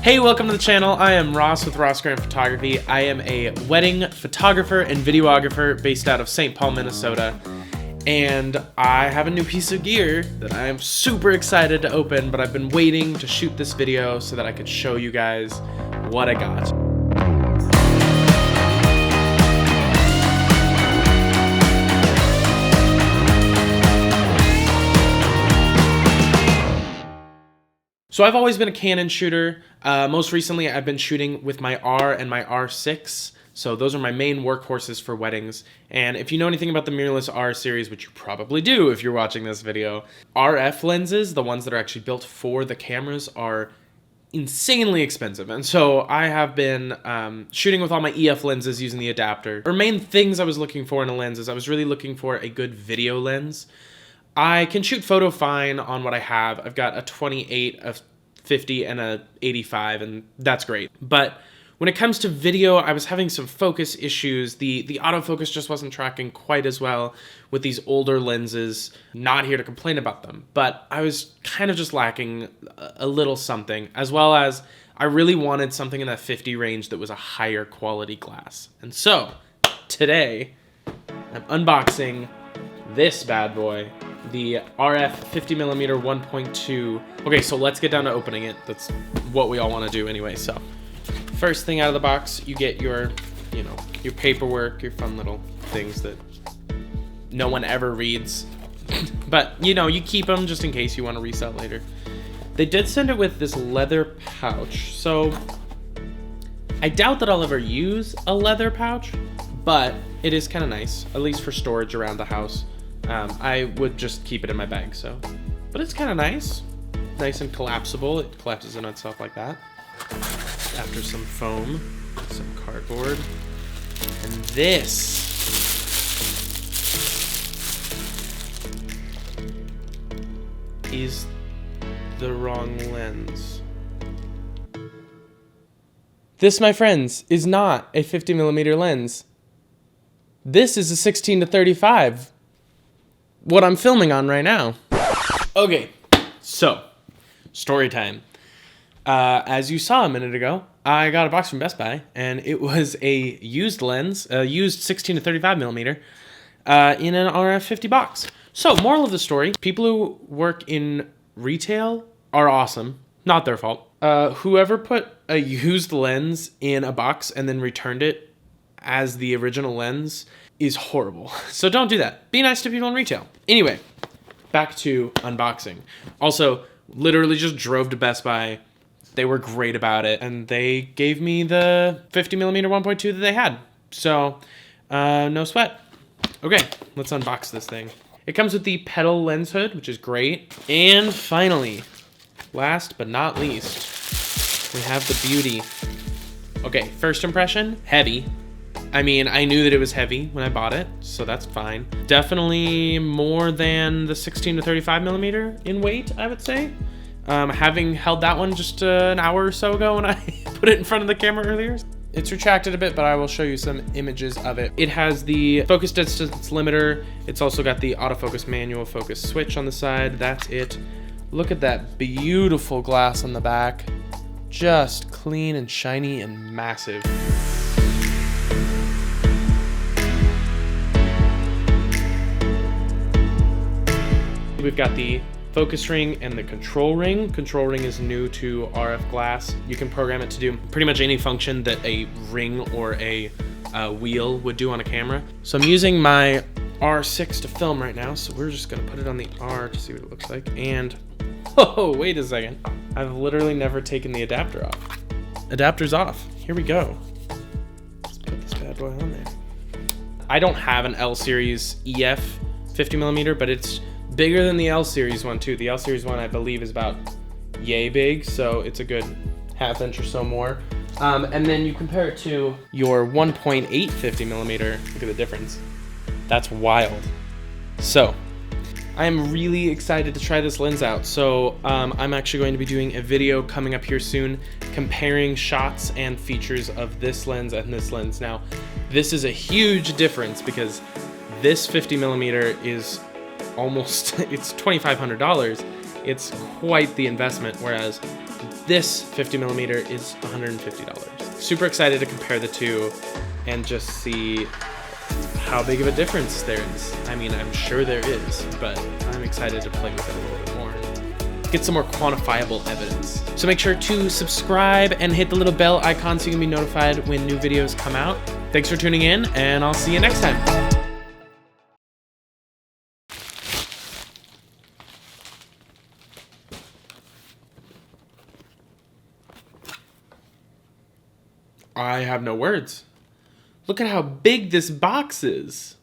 Hey, welcome to the channel. I am Ross with Ross Grant Photography. I am a wedding photographer and videographer based out of St. Paul, Minnesota. And I have a new piece of gear that I am super excited to open, but I've been waiting to shoot this video so that I could show you guys what I got. So I've always been a Canon shooter. Most recently, I've been shooting with my R and my R6. So those are my main workhorses for weddings. And if you know anything about the mirrorless R series, which you probably do if you're watching this video, RF lenses, the ones that are actually built for the cameras, are insanely expensive. And so I have been shooting with all my EF lenses using the adapter. The main things I was looking for in a lens is I was really looking for a good video lens. I can shoot photo fine on what I have. I've got a 28, a 50, and a 85, and that's great. But when it comes to video, I was having some focus issues. The autofocus just wasn't tracking quite as well with these older lenses. Not here to complain about them, but I was kind of just lacking a little something, as well as I really wanted something in that 50 range that was a higher quality glass. And so today I'm unboxing this bad boy, the RF 50mm 1.2. Okay, so let's get down to opening it. That's what we all want to do anyway. So first thing out of the box, you get your, your paperwork, your fun little things that no one ever reads. But, you keep them just in case you want to resell later. They did send it with this leather pouch. So I doubt that I'll ever use a leather pouch, but it is kind of nice, at least for storage around the house. I would just keep it in my bag, but it's kind of nice and collapsible. It collapses in itself like that. After some foam, some cardboard, and this is the wrong lens. This, my friends, is not a 50mm lens. This is a 16-35. What I'm filming on right now. Okay, so story time. As you saw a minute ago, I got a box from Best Buy, and it was a used lens, a used 16-35mm in an RF 50 box. So, moral of the story: people who work in retail are awesome. Not their fault. Whoever put a used lens in a box and then returned it as the original lens is horrible. So don't do that. Be nice to people in retail. Anyway, back to unboxing. Also, literally just drove to Best Buy. They were great about it, and they gave me the 50mm 1.2 that they had. So, no sweat. Okay, let's unbox this thing. It comes with the petal lens hood, which is great. And finally, last but not least, we have the beauty. Okay, first impression, heavy. I mean, I knew that it was heavy when I bought it, so that's fine. Definitely more than the 16-35mm in weight, I would say. Having held that one just an hour or so ago when I put it in front of the camera earlier. It's retracted a bit, but I will show you some images of it. It has the focus distance limiter. It's also got the autofocus manual focus switch on the side. That's it. Look at that beautiful glass on the back. Just clean and shiny and massive. We've got the focus ring and the control ring. Control ring is new to RF glass. You can program it to do pretty much any function that a ring or a wheel would do on a camera. So I'm using my R6 to film right now, so we're just gonna put it on the R to see what it looks like. And, oh, wait a second. I've literally never taken the adapter off. Adapter's off. Here we go. Let's put this bad boy on there. I don't have an L series EF 50mm, but it's bigger than the L series one too. The L series one, I believe, is about yay big, so it's a good ½ inch or so more. And then you compare it to your 1.8 50mm. Look at the difference. That's wild. So I am really excited to try this lens out. So I'm actually going to be doing a video coming up here soon comparing shots and features of this lens and this lens. Now, this is a huge difference because this 50mm is almost, it's $2,500, it's quite the investment, whereas this 50mm is $150. Super excited to compare the two and just see how big of a difference there is. I mean, I'm sure there is, but I'm excited to play with it a little bit more and get some more quantifiable evidence. So make sure to subscribe and hit the little bell icon so you can be notified when new videos come out. Thanks for tuning in, and I'll see you next time. I have no words. Look at how big this box is.